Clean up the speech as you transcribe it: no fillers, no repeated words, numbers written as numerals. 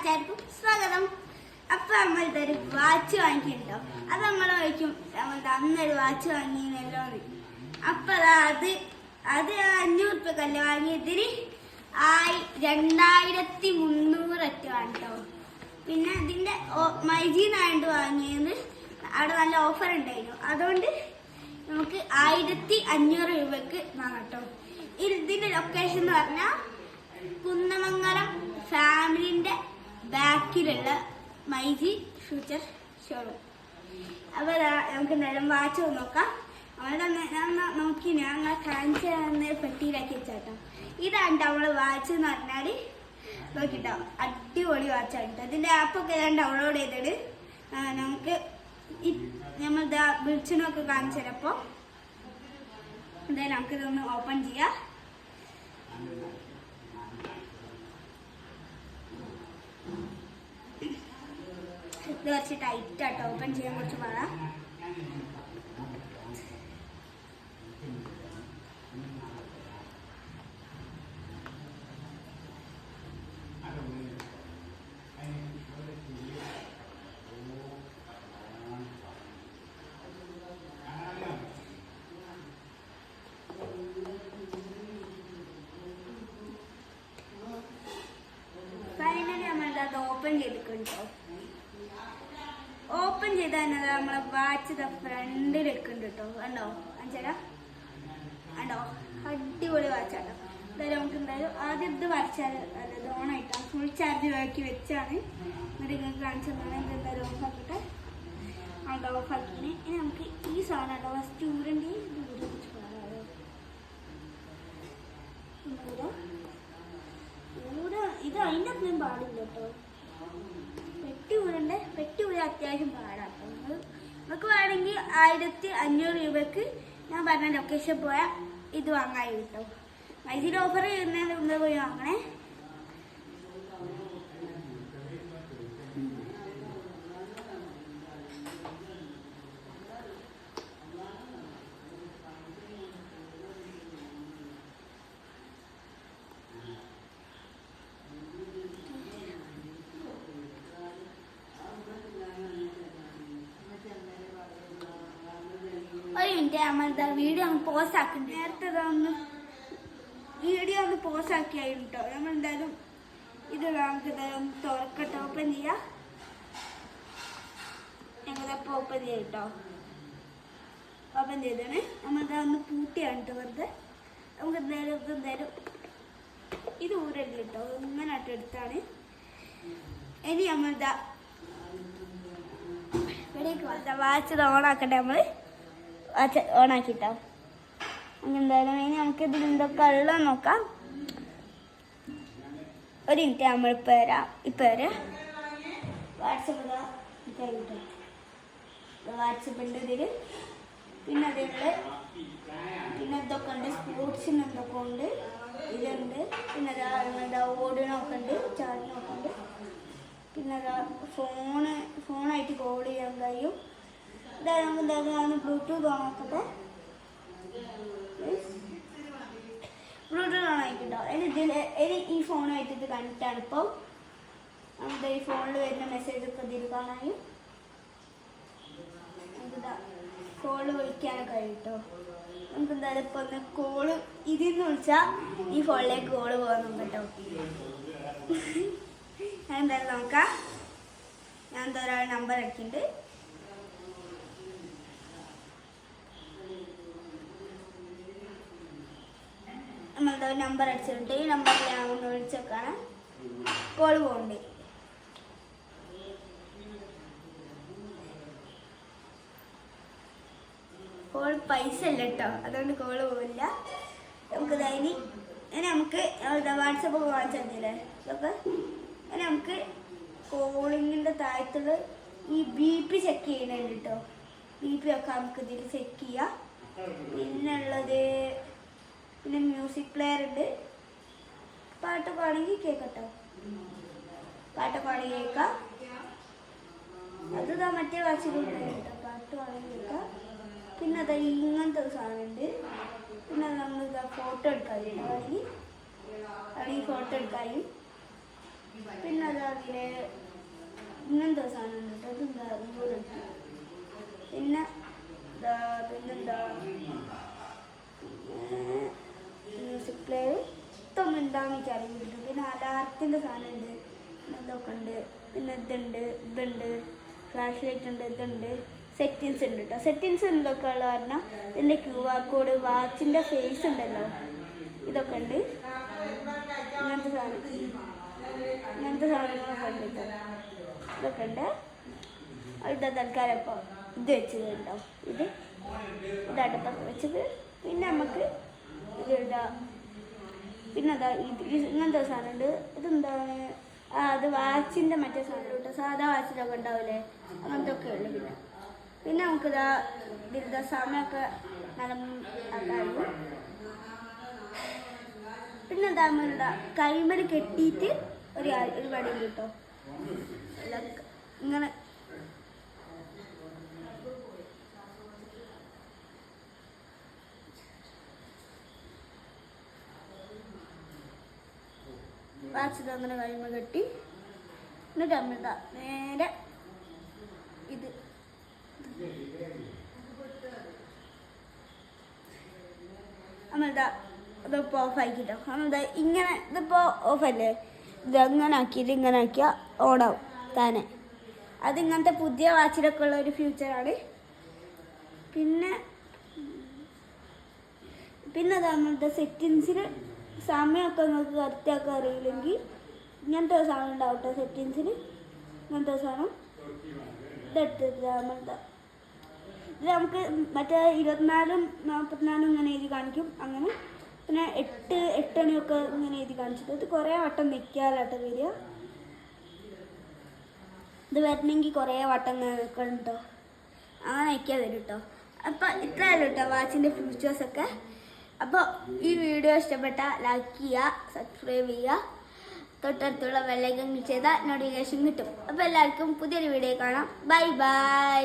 എല്ലാവർക്കും സ്വാഗതം. അപ്പൊ നമ്മളുടെ ഒരു വാച്ച് വാങ്ങിക്കുന്നുണ്ടോ, അത് നമ്മൾ ചോദിക്കും നമ്മളുടെ അന്നൊരു വാച്ച് വാങ്ങിയെന്നല്ലോ. അപ്പൊ അത് 500 വാങ്ങിയതിന് 2300 കേട്ടോ. പിന്നെ ഇതിന്റെ മൈജിന്നായിട്ട് വാങ്ങിയത് അവിടെ നല്ല ഓഫർ ഉണ്ടായിരുന്നു, അതുകൊണ്ട് നമുക്ക് 1500 രൂപക്ക് വാങ്ങാം കേട്ടോ. ഇതിന്റെ ലൊക്കേഷൻ എന്ന് പറഞ്ഞാൽ കുന്നമംഗലം ഫാമിലിന്റെ ബാക്കിലുള്ള മൈജി ഫ്യൂച്ചർ ഷോറൂം. അപ്പൊ നമുക്ക് എന്തായാലും വാച്ച് നോക്കാം. അവിടെ നോക്കി ഞങ്ങൾ കാണിച്ച പെട്ടിയിലാക്കി വെച്ചാട്ടോ. ഇതാണ് നമ്മള് വാച്ച് എന്ന് പറഞ്ഞാല് നോക്കിട്ടോ, അടിപൊളി വാച്ചാണ് കേട്ടോ. ഇതിന്റെ ആപ്പൊക്കെ ഞാൻ ഡൗൺലോഡ് ചെയ്തിട്ട് നമുക്ക് നമ്മൾ വിളിച്ചനൊക്കെ കാണിച്ചു തരപ്പോ എന്തായാലും നമുക്കിതൊന്ന് ഓപ്പൺ ചെയ്യാം. ഇത് കുറച്ച് ടൈറ്റ് ആട്ടോ, ഓപ്പൺ ചെയ്യാൻ കുറച്ച് പാടാം. ഫൈനലി നമ്മളത് ഓപ്പൺ ചെയ്തിട്ടുണ്ടോ. ഓപ്പൺ ചെയ്താൽ നമ്മളെ വാച്ച് ഫ്രണ്ടിൽ എടുക്കുന്നുണ്ട് കേട്ടോ. കണ്ടോ അഞ്ചര കണ്ടോ, അടിപൊളി വാച്ചാട്ടോ. എന്തായാലും നമുക്ക് എന്തായാലും ആദ്യം ഇത് വരച്ചാൽ അതായത് ഓണായിട്ടാണ്, ഫുൾ ചാർജ് ആക്കി വെച്ചാണ്. എന്നിട്ട് നിങ്ങൾക്ക് കാണിച്ചതാണ്. ഇത് എന്തായാലും ഓഫാക്കിയിട്ട് അവിടെ ഓഫാക്കിന്. ഇനി നമുക്ക് ഈ സാധനം ഉണ്ടോ ഫസ്റ്റ് ഊരൻ്റെ ഇത് അതിൻ്റെ അത്രയും പാടില്ല കേട്ടോ. പെട്ടി ഊര അത്യാവശ്യം പാടാട്ടോ. നമുക്ക് വേണമെങ്കിൽ 1500 രൂപക്ക് ഞാൻ പറഞ്ഞ ലൊക്കേഷൻ പോയാൽ ഇത് വാങ്ങാൻ കിട്ടും. മൈജിയിൽ ഓഫർ ചെയ്യുന്നതിന് മുമ്പ് പോയി വാങ്ങണേ. ഒരു മിനിറ്റ്, നമ്മളുടെ വീഡിയോ ഒന്ന് പോസ് ആക്കി. നേരത്തെ വീഡിയോ ഒന്ന് പോസ് ആക്കിയായിരുന്നു കേട്ടോ. നമ്മൾ എന്തായാലും ഇത് നമുക്ക് എന്തായാലും തുറക്കട്ടെ, ഓപ്പൺ ചെയ്യാം. ഞങ്ങളിപ്പോൾ ഓപ്പൺ ചെയ്യാം കേട്ടോ. ഓപ്പൺ ചെയ്താണ് നമ്മളിതാ ഒന്ന് പൂട്ടിയാണ് കേട്ടോ. വെറുതെ നമുക്ക് എന്തായാലും ഇത് ഊരല്ല കേട്ടോ, ഇങ്ങനെ ആയിട്ട് എടുത്താണ്. ഇനി നമ്മളിതാ വാച്ച് ഓണാക്കട്ടെ. നമ്മൾ വാച്ച് ഓണാക്കിട്ടോ. എന്തായാലും ഇനി നമുക്ക് ഇതിൽ എന്തൊക്കെ ഉള്ളത് നോക്കാം. ഒരു മിനിറ്റ്, നമ്മളിപ്പോൾ വരാം. വരാം വാട്സപ്പുണ്ട് ഇതിൽ. പിന്നെ അതിൽ ഇതൊക്കെ ഉണ്ട്, സ്പോർട്സിന് എന്തൊക്കെ ഉണ്ട്, ഇതുണ്ട്. പിന്നെ ഓടിനൊക്കെ ഉണ്ട്, ചാടിനൊക്കെ ഉണ്ട്. പിന്നെ ഫോണായിട്ട് കോൾ ചെയ്യാൻ കഴിയും. ഇതായത് നമുക്ക് എന്തായാലും ബ്ലൂടൂത്ത് ഓണാക്കട്ടെ. ബ്ലൂടൂത്ത് ഓൺ ആയിട്ടുണ്ടോ. ഇനി ഈ ഫോണുമായിട്ട് ഇത് കണ്ടിട്ടാണ് ഇപ്പോൾ നമുക്ക് ഈ ഫോണിൽ വരുന്ന മെസ്സേജൊക്കെ ഇതിൽ കാണാനും നമുക്ക് കോള് വിളിക്കാനൊക്കെ കഴിയും കേട്ടോ. നമുക്ക് എന്തായാലും ഇപ്പോൾ ഒന്ന് കോള് ഇതിൽ നിന്ന് വിളിച്ചാൽ ഈ ഫോണിലേക്ക് കോള് പോകാൻ കേട്ടോ. ഞാൻ എന്തായാലും നോക്കാം. ഞാൻ എന്താ ഒരാൾ നമ്പർ അടിക്കുന്നുണ്ട്. നമ്മളുടെ നമ്പർ അടിച്ചിട്ടുണ്ട്. ഈ നമ്പറിൽ ഞാൻ ഒന്ന് വിളിച്ചേക്കാണ്, കോള് പോകണ്ടേ. കോൾ പൈസ ഇല്ല കേട്ടോ, അതുകൊണ്ട് കോള് പോവില്ല. നമുക്ക് ഇനി നമുക്ക് വാട്സപ്പ് വാങ്ങിച്ചു തന്നില്ലേ ഇതൊക്കെ. ഇനി നമുക്ക് കോളിങ്ങിൻ്റെ താഴത്തുള്ള ഈ BP ചെക്ക് ചെയ്യുന്നുണ്ട് കേട്ടോ. BP ഒക്കെ നമുക്ക് ഇതിൽ ചെക്ക് ചെയ്യാം. പിന്നെ മ്യൂസിക് പ്ലെയർ ഉണ്ട്. പാട്ട് പാണെങ്കിൽ കേൾക്കട്ടോ, പാട്ട് പാടി കേൾക്കാം. അത് മറ്റേ വാച്ചിലുണ്ട് കേട്ടോ, പാട്ട് പാടി കേൾക്കാം. പിന്നെ അത് ഇങ്ങനത്തെ ഒരു സാധനമുണ്ട്. പിന്നെ നമ്മൾ ഫോട്ടോ എടുക്കാനും വേണമെങ്കിൽ ഫോട്ടോ എടുക്കാനും പിന്നെ അതിലെ ഇങ്ങനത്തെ സാധനം ഉണ്ട് കേട്ടോ. ഇതെന്താ ഇങ്ങോട്ട്. പിന്നെ പിന്നെന്താ മ്യൂസിക് പ്ലെയർ ഇതൊന്നും ഉണ്ടാകുന്ന എനിക്ക് അറിയില്ല. പിന്നെ അലാറത്തിൻ്റെ സാധനം ഉണ്ട്, ഇതൊക്കെ ഉണ്ട്. പിന്നെ ഇതുണ്ട് ഫ്ലാഷ് ലൈറ്റ് ഉണ്ട്, ഇതുണ്ട്. സെറ്റിങ്സ് ഉണ്ട് കേട്ടോ. സെറ്റിങ്സ് എന്തൊക്കെ ഉള്ള കാരണം ഇതിൻ്റെ QR കോഡ്, വാച്ചിൻ്റെ ഫേസ് ഉണ്ടല്ലോ, ഇതൊക്കെ ഉണ്ട്. ഇങ്ങനത്തെ സാധനങ്ങളൊക്കെ ഉണ്ട് കേട്ടോ. ഇതൊക്കെ ഉണ്ട്. ഇതാ തൽക്കാലം ഇപ്പോൾ ഇത് വെച്ചതുണ്ടോ, ഇത് അടുപ്പൊക്കെ വെച്ചത്. പിന്നെ നമുക്ക് ഇത് ഇടാം. പിന്നെ അതാ ഇങ്ങനത്തെ സാധനമുണ്ട്. ഇതെന്താണ്? അത് വാച്ചിൻ്റെ മറ്റേ സാധനം കേട്ടോ. സാധാ വാച്ചിലൊക്കെ ഉണ്ടാവില്ലേ, അങ്ങനത്തെ ഒക്കെ ഉള്ളു. പിന്നെ നമുക്കിതാ ഇതിൻ്റെ സമയമൊക്കെ ആക്കാറുണ്ട്. പിന്നെ എന്താ കൈമൽ കെട്ടിയിട്ട് ഒരു വടി കിട്ടോ, ഇങ്ങനെ വാച്ചിട്ട് അങ്ങനെ കൈമൽ കെട്ടി. എന്നിട്ട് നമ്മളിതാ നേരെ ഇത് നമ്മളിതാ ഇതിപ്പോൾ ഓഫാക്കിട്ടോ. നമ്മളിതാ ഇങ്ങനെ ഇതിപ്പോൾ ഓഫല്ലേ, ഇതങ്ങനെ ആക്കിയിട്ട് ഇങ്ങനെ ആക്കിയാൽ ഓണാവും താനെ. അതിങ്ങനത്തെ പുതിയ വാച്ചിലൊക്കെ ഉള്ള ഒരു ഫ്യൂച്ചറാണ്. പിന്നെ നമ്മളുടെ സെറ്റിങ്സിൽ സമയമൊക്കെ നിങ്ങൾക്ക് കറക്റ്റാക്കാൻ അറിയില്ലെങ്കിൽ ഇങ്ങനത്തെ സാധനം ഉണ്ടാവും കേട്ടോ. സെറ്റിങ്സിൽ ഇങ്ങനത്തെ സാധനം ഇതെടുത്തിട്ട് നമ്മളുടെ ഇത് നമുക്ക് മറ്റേ 24 44 ഇങ്ങനെ എഴുതി കാണിക്കും. അങ്ങനെ പിന്നെ 8 മണിയൊക്കെ ഇങ്ങനെ എഴുതി കാണിച്ചിട്ട് ഇത് കുറേ വട്ടം നിൽക്കാനായിട്ട് വരിക. ഇത് വരണമെങ്കിൽ കുറേ വട്ടം നിൽക്കണം കേട്ടോ. അങ്ങനെ നിൽക്കാൻ വരും കേട്ടോ. അപ്പോൾ ഇത്രയല്ലോ കേട്ടോ വാച്ചിൻ്റെ ഫീച്ചേഴ്സൊക്കെ. അപ്പോൾ ഈ വീഡിയോ ഇഷ്ടപ്പെട്ട ലൈക്ക് ചെയ്യുക, സബ്സ്ക്രൈബ് ചെയ്യുക, തൊട്ടടുത്തുള്ള ബെല്ലൈക്കൺ ക്ലിക്ക് ചെയ്താൽ നോട്ടിഫിക്കേഷൻ കിട്ടും. അപ്പോൾ എല്ലാവർക്കും പുതിയൊരു വീഡിയോ കാണാം. Bye bye.